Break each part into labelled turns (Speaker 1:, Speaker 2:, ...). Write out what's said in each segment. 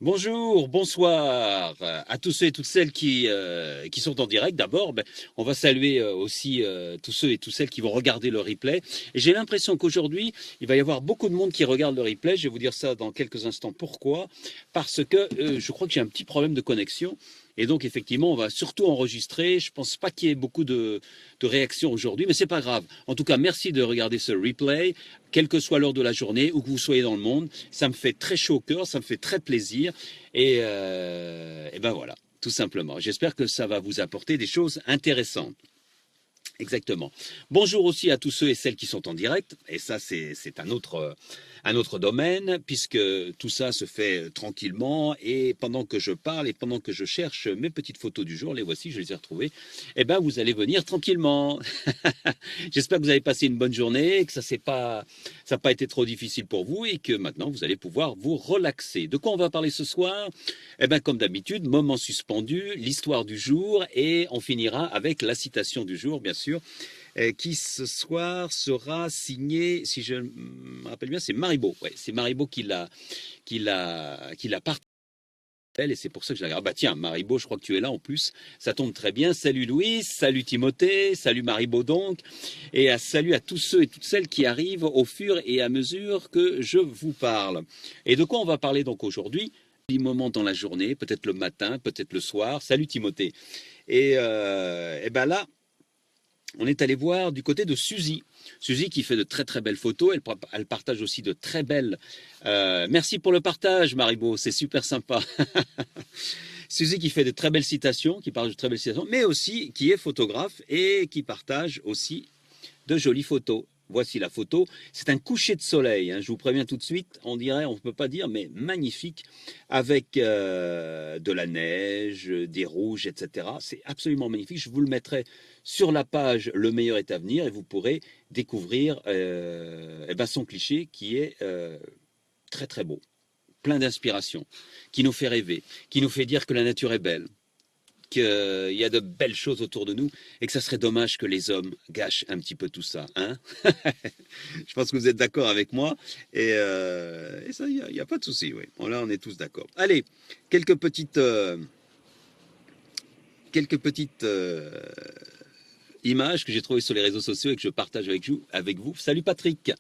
Speaker 1: Bonjour, bonsoir à tous ceux et toutes celles qui sont en direct. D'abord, on va saluer aussi tous ceux et toutes celles qui vont regarder le replay. Et j'ai l'impression qu'aujourd'hui, il va y avoir beaucoup de monde qui regarde le replay. Je vais vous dire ça dans quelques instants. Pourquoi? Parce que je crois que j'ai un petit problème de connexion. Et donc, effectivement, on va surtout enregistrer. Je pense pas qu'il y ait beaucoup de réactions aujourd'hui, mais c'est pas grave. En tout cas, merci de regarder ce replay, quelle que soit l'heure de la journée, où que vous soyez dans le monde. Ça me fait très chaud au cœur, ça me fait très plaisir. Et ben voilà, tout simplement. J'espère que ça va vous apporter des choses intéressantes. Exactement. Bonjour aussi à tous ceux et celles qui sont en direct. Et ça, c'est un autre domaine, puisque tout ça se fait tranquillement. Et pendant que je parle et pendant que je cherche mes petites photos du jour, les voici, je les ai retrouvées, eh ben, vous allez venir tranquillement. J'espère que vous avez passé une bonne journée, que ça n'a pas été trop difficile pour vous et que maintenant vous allez pouvoir vous relaxer. De quoi on va parler ce soir? Eh bien, comme d'habitude, moment suspendu, l'histoire du jour et on finira avec la citation du jour, bien sûr, qui ce soir sera signée, si je me rappelle bien, c'est Maribo. Ouais, c'est Maribo qui l'a partagé. Et c'est pour ça que je la regarde. Ah bah tiens, Maribo, je crois que tu es là en plus. Ça tombe très bien. Salut Louis, salut Timothée, salut Maribo donc. Et salut à tous ceux et toutes celles qui arrivent au fur et à mesure que je vous parle. Et de quoi on va parler donc aujourd'hui? Moment dans la journée, peut-être le matin, peut-être le soir. Salut Timothée. Et ben là, on est allé voir du côté de Suzy. Suzy qui fait de très très belles photos. Elle partage aussi de très belles. Merci pour le partage, Maribo. C'est super sympa. Suzy qui fait de très belles citations, qui parle de très belles citations, mais aussi qui est photographe et qui partage aussi de jolies photos. Voici la photo. C'est un coucher de soleil, hein, je vous préviens tout de suite. On dirait, on ne peut pas dire, mais magnifique, avec de la neige, des rouges, etc. C'est absolument magnifique. Je vous le mettrai sur la page Le meilleur est à venir et vous pourrez découvrir son cliché qui est très très beau, plein d'inspiration, qui nous fait rêver, qui nous fait dire que la nature est belle, qu'il y a de belles choses autour de nous et que ça serait dommage que les hommes gâchent un petit peu tout ça. Hein. Je pense que vous êtes d'accord avec moi et ça, il n'y a pas de souci. Oui. Bon, là, on est tous d'accord. Allez, quelques petites, quelques petites images que j'ai trouvées sur les réseaux sociaux et que je partage avec vous. Salut Patrick.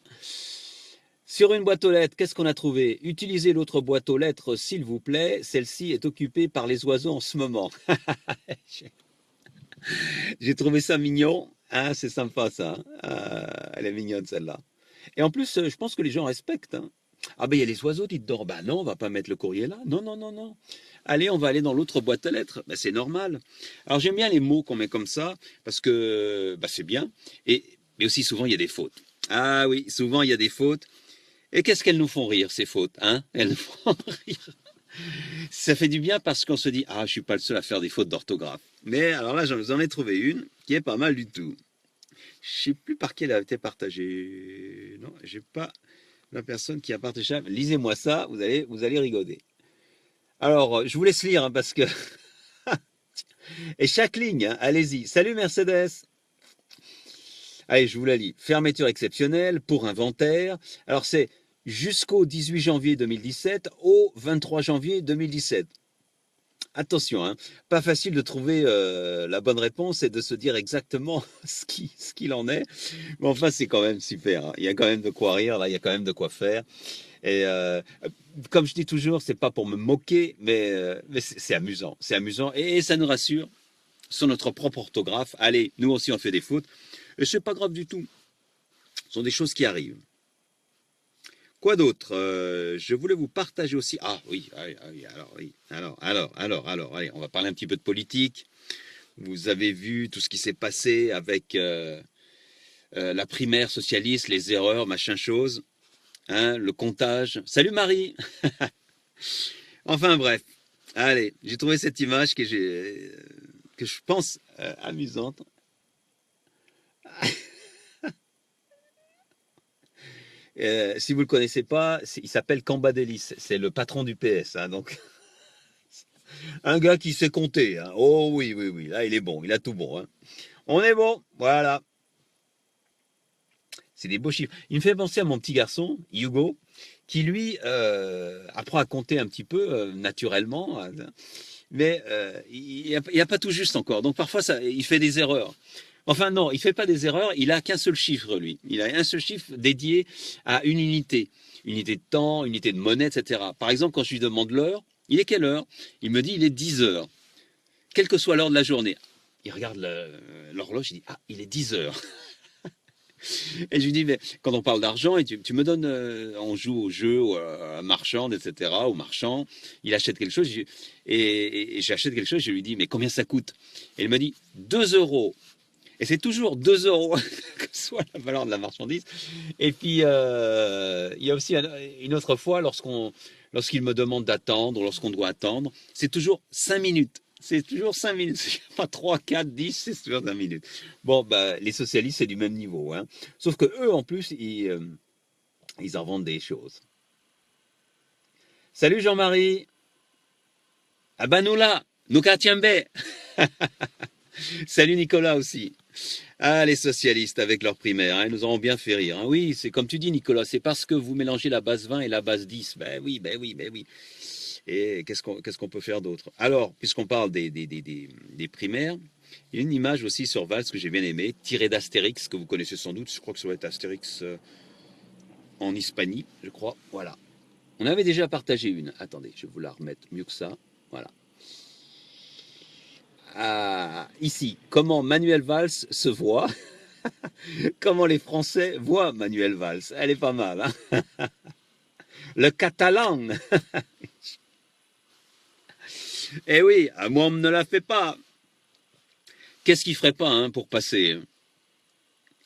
Speaker 1: Sur une boîte aux lettres, qu'est-ce qu'on a trouvé? Utilisez l'autre boîte aux lettres, s'il vous plaît. Celle-ci est occupée par les oiseaux en ce moment. J'ai trouvé ça mignon. Ah, c'est sympa ça. Elle est mignonne celle-là. Et en plus, je pense que les gens respectent. Hein. Ah ben il y a les oiseaux, dites donc. Bah non, on va pas mettre le courrier là. Non, non, non, non. Allez, on va aller dans l'autre boîte à lettres. Ben, c'est normal. Alors j'aime bien les mots qu'on met comme ça parce que c'est bien. Mais aussi souvent il y a des fautes. Ah oui, souvent il y a des fautes. Et qu'est-ce qu'elles nous font rire ces fautes, hein? Elles nous font rire. Ça fait du bien parce qu'on se dit ah je suis pas le seul à faire des fautes d'orthographe. Mais alors là j'en ai trouvé une qui est pas mal du tout. Je sais plus par qui elle a été partagée. Non, j'ai pas la personne qui a partagé. Lisez-moi ça, vous allez rigoler. Alors, je vous laisse lire hein, parce que et chaque ligne, hein, allez-y. Salut Mercedes. Allez, je vous la lis. Fermeture exceptionnelle pour inventaire. Alors c'est jusqu'au 18 janvier 2017 au 23 janvier 2017. Attention, hein, pas facile de trouver la bonne réponse et de se dire exactement ce qu'il en est. Mais enfin, c'est quand même super. Hein. Il y a quand même de quoi rire, là, il y a quand même de quoi faire. Et comme je dis toujours, c'est pas pour me moquer, mais c'est amusant. C'est amusant et ça nous rassure sur notre propre orthographe. Allez, nous aussi, on fait des fautes. Et c'est pas grave du tout. Ce sont des choses qui arrivent. Quoi d'autre je voulais vous partager aussi. Ah oui, alors oui. Alors, allez, on va parler un petit peu de politique. Vous avez vu tout ce qui s'est passé avec la primaire socialiste, les erreurs, machin chose, hein, le comptage. Salut Marie. Enfin bref, allez, j'ai trouvé cette image que je pense amusante. Si vous le connaissez pas, il s'appelle Cambadélis. C'est le patron du PS, hein, donc un gars qui sait compter. Hein. Oh oui, oui, oui, là il est bon, il a tout bon. Hein. On est bon, voilà. C'est des beaux chiffres. Il me fait penser à mon petit garçon, Hugo, qui lui apprend à compter un petit peu naturellement, mais il n'y a pas tout juste encore. Donc parfois, il fait des erreurs. Enfin non, il fait pas des erreurs, il a qu'un seul chiffre, lui. Il a un seul chiffre dédié à une unité. Unité de temps, unité de monnaie, etc. Par exemple, quand je lui demande l'heure, il est quelle heure? Il me dit, il est 10 heures. Quelle que soit l'heure de la journée. Il regarde l'horloge, il dit, ah, il est 10 heures. Et je lui dis, mais quand on parle d'argent, et tu me donnes, on joue au jeu, à marchande, etc., au marchand, il achète quelque chose, et j'achète quelque chose, je lui dis, mais combien ça coûte? Et il me dit, 2 euros. Et c'est toujours 2 euros, que soit la valeur de la marchandise. Et puis, il y a aussi une autre fois, lorsqu'il me demande d'attendre, ou lorsqu'on doit attendre, c'est toujours 5 minutes. C'est toujours 5 minutes. C'est pas 3, 4, 10, c'est toujours 5 minutes. Bon, bah, les socialistes, c'est du même niveau, hein. Sauf que eux, en plus, ils inventent des choses. Salut Jean-Marie. Ah bah nous là, nous Katiembe. Salut Nicolas aussi. Ah, les socialistes avec leur primaire, hein, ils nous auront bien fait rire. Hein. Oui, c'est comme tu dis, Nicolas, c'est parce que vous mélangez la base 20 et la base 10. Ben oui, ben oui, ben oui. Et qu'est-ce qu'on peut faire d'autre? Alors, puisqu'on parle des primaires, il y a une image aussi sur Valls que j'ai bien aimée, tirée d'Astérix, que vous connaissez sans doute. Je crois que ça doit être Astérix en Hispanie, je crois. Voilà. On avait déjà partagé une. Attendez, je vais vous la remettre mieux que ça. Voilà. Ah, ici, comment Manuel Valls se voit, comment les Français voient Manuel Valls. Elle est pas mal, hein. Le catalan. Eh oui, moi on ne la fait pas. Qu'est-ce qu'il ferait pas hein, pour passer?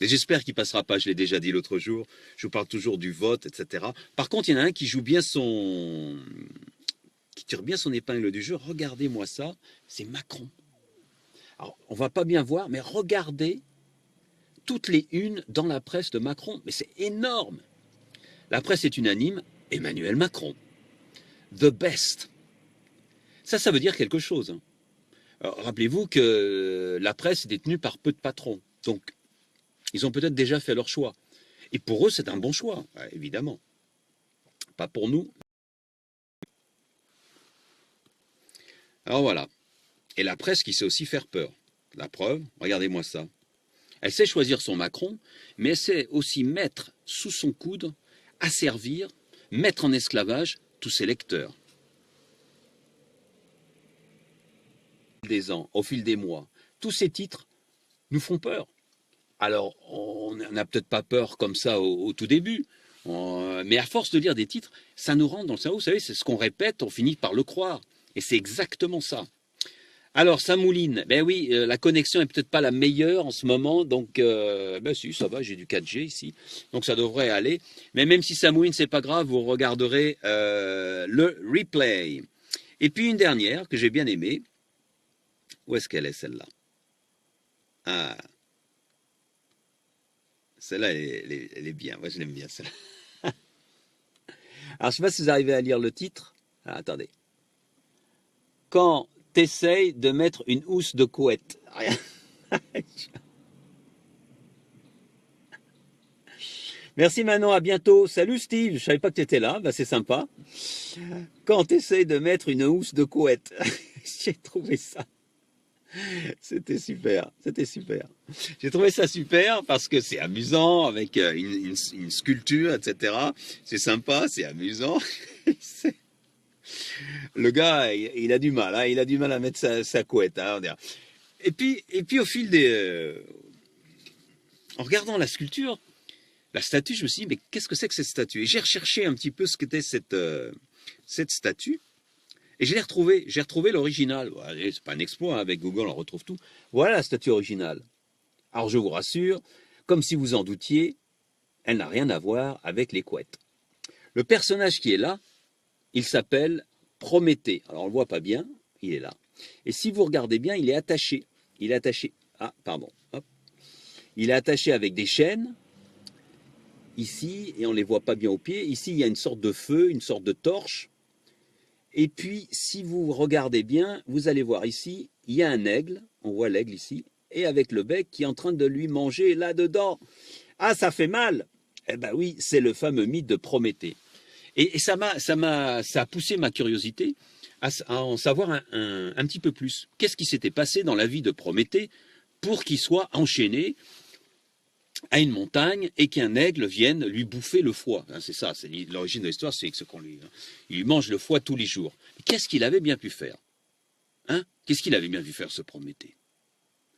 Speaker 1: Et j'espère qu'il passera pas, je l'ai déjà dit l'autre jour. Je vous parle toujours du vote, etc. Par contre, il y en a un qui joue bien qui tire bien son épingle du jeu. Regardez-moi ça, c'est Macron. Alors, on va pas bien voir, mais regardez toutes les unes dans la presse de Macron. Mais c'est énorme. La presse est unanime. Emmanuel Macron. The best. Ça veut dire quelque chose. Rappelez-vous que la presse est détenue par peu de patrons. Donc, ils ont peut-être déjà fait leur choix. Et pour eux, c'est un bon choix, évidemment. Pas pour nous. Alors voilà. Et la presse qui sait aussi faire peur. La preuve, regardez-moi ça. Elle sait choisir son Macron, mais elle sait aussi mettre sous son coude, asservir, mettre en esclavage tous ses lecteurs. Au fil des ans, au fil des mois, tous ces titres nous font peur. Alors, on n'a peut-être pas peur comme ça au tout début, mais à force de lire des titres, ça nous rentre dans le cerveau. Vous savez, c'est ce qu'on répète, on finit par le croire. Et c'est exactement ça. Alors, ça mouline. Ben oui, la connexion est peut-être pas la meilleure en ce moment, donc ben si, ça va, j'ai du 4G ici, donc ça devrait aller. Mais même si ça mouline, c'est pas grave, vous regarderez le replay. Et puis une dernière que j'ai bien aimée. Où est-ce qu'elle est celle-là? Ah, celle-là, elle est bien. Moi, je l'aime bien celle-là. Alors, je sais pas si vous arrivez à lire le titre. Ah, attendez. Quand t'essayes de mettre une housse de couette. Rien. Merci Manon, à bientôt. Salut Steve, je savais pas que tu étais là, bah, c'est sympa. Quand t'essayes de mettre une housse de couette. J'ai trouvé ça. C'était super, c'était super. J'ai trouvé ça super parce que c'est amusant avec une sculpture, etc. C'est sympa, c'est amusant. Le gars, il a du mal, hein, il a du mal à mettre sa couette. Hein, et puis au fil en regardant la sculpture, la statue, je me suis dit, mais qu'est-ce que c'est que cette statue? Et j'ai recherché un petit peu ce qu'était cette statue. Et j'ai retrouvé l'original. C'est pas un exploit, hein, avec Google on retrouve tout. Voilà la statue originale. Alors je vous rassure, comme si vous en doutiez, elle n'a rien à voir avec les couettes. Le personnage qui est là, il s'appelle Prométhée. Alors on ne le voit pas bien, il est là. Et si vous regardez bien, il est attaché. Il est attaché. Ah, pardon. Hop. Il est attaché avec des chaînes. Ici, et on ne les voit pas bien aux pieds. Ici, il y a une sorte de feu, une sorte de torche. Et puis, si vous regardez bien, vous allez voir ici, il y a un aigle, on voit l'aigle ici, et avec le bec qui est en train de lui manger là-dedans. Ah, ça fait mal. Eh ben oui, c'est le fameux mythe de Prométhée. Et ça a poussé ma curiosité à en savoir un petit peu plus. Qu'est-ce qui s'était passé dans la vie de Prométhée pour qu'il soit enchaîné à une montagne et qu'un aigle vienne lui bouffer le foie. C'est ça, c'est l'origine de l'histoire, c'est ce qu'on lui, il lui mange le foie tous les jours. Qu'est-ce qu'il avait bien pu faire, hein? Qu'est-ce qu'il avait bien pu faire, ce Prométhée?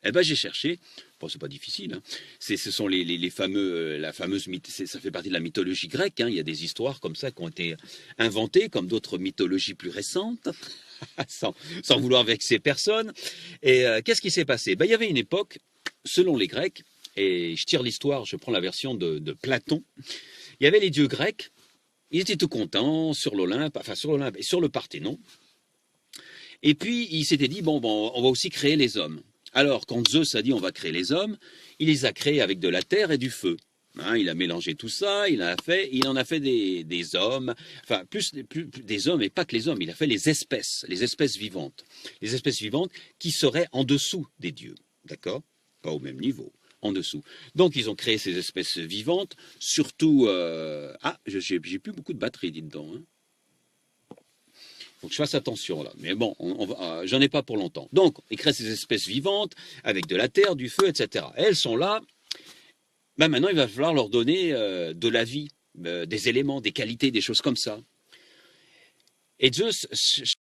Speaker 1: Eh ben j'ai cherché. Bon, c'est pas difficile, hein. Ce sont les fameux, la fameuse ça fait partie de la mythologie grecque, hein. Il y a des histoires comme ça qui ont été inventées, comme d'autres mythologies plus récentes, sans vouloir vexer personne. Et qu'est-ce qui s'est passé? Ben, il y avait une époque, selon les Grecs, et je tire l'histoire, je prends la version de Platon. Il y avait les dieux grecs, ils étaient tout contents sur l'Olympe, enfin sur l'Olympe et sur le Parthénon. Et puis ils s'étaient dit, bon, on va aussi créer les hommes. Alors quand Zeus a dit on va créer les hommes, il les a créés avec de la terre et du feu. Hein, il a mélangé tout ça, il en a fait des hommes, enfin plus des hommes et pas que les hommes, il a fait les espèces vivantes. Les espèces vivantes qui seraient en dessous des dieux, d'accord? Pas au même niveau. En dessous. Donc ils ont créé ces espèces vivantes, surtout... j'ai plus beaucoup de batterie, dites donc. Hein. Faut que je fasse attention là. Mais bon, j'en ai pas pour longtemps. Donc, ils créent ces espèces vivantes, avec de la terre, du feu, etc. Et elles sont là. Ben maintenant, il va falloir leur donner de la vie, des éléments, des qualités, des choses comme ça. Et Zeus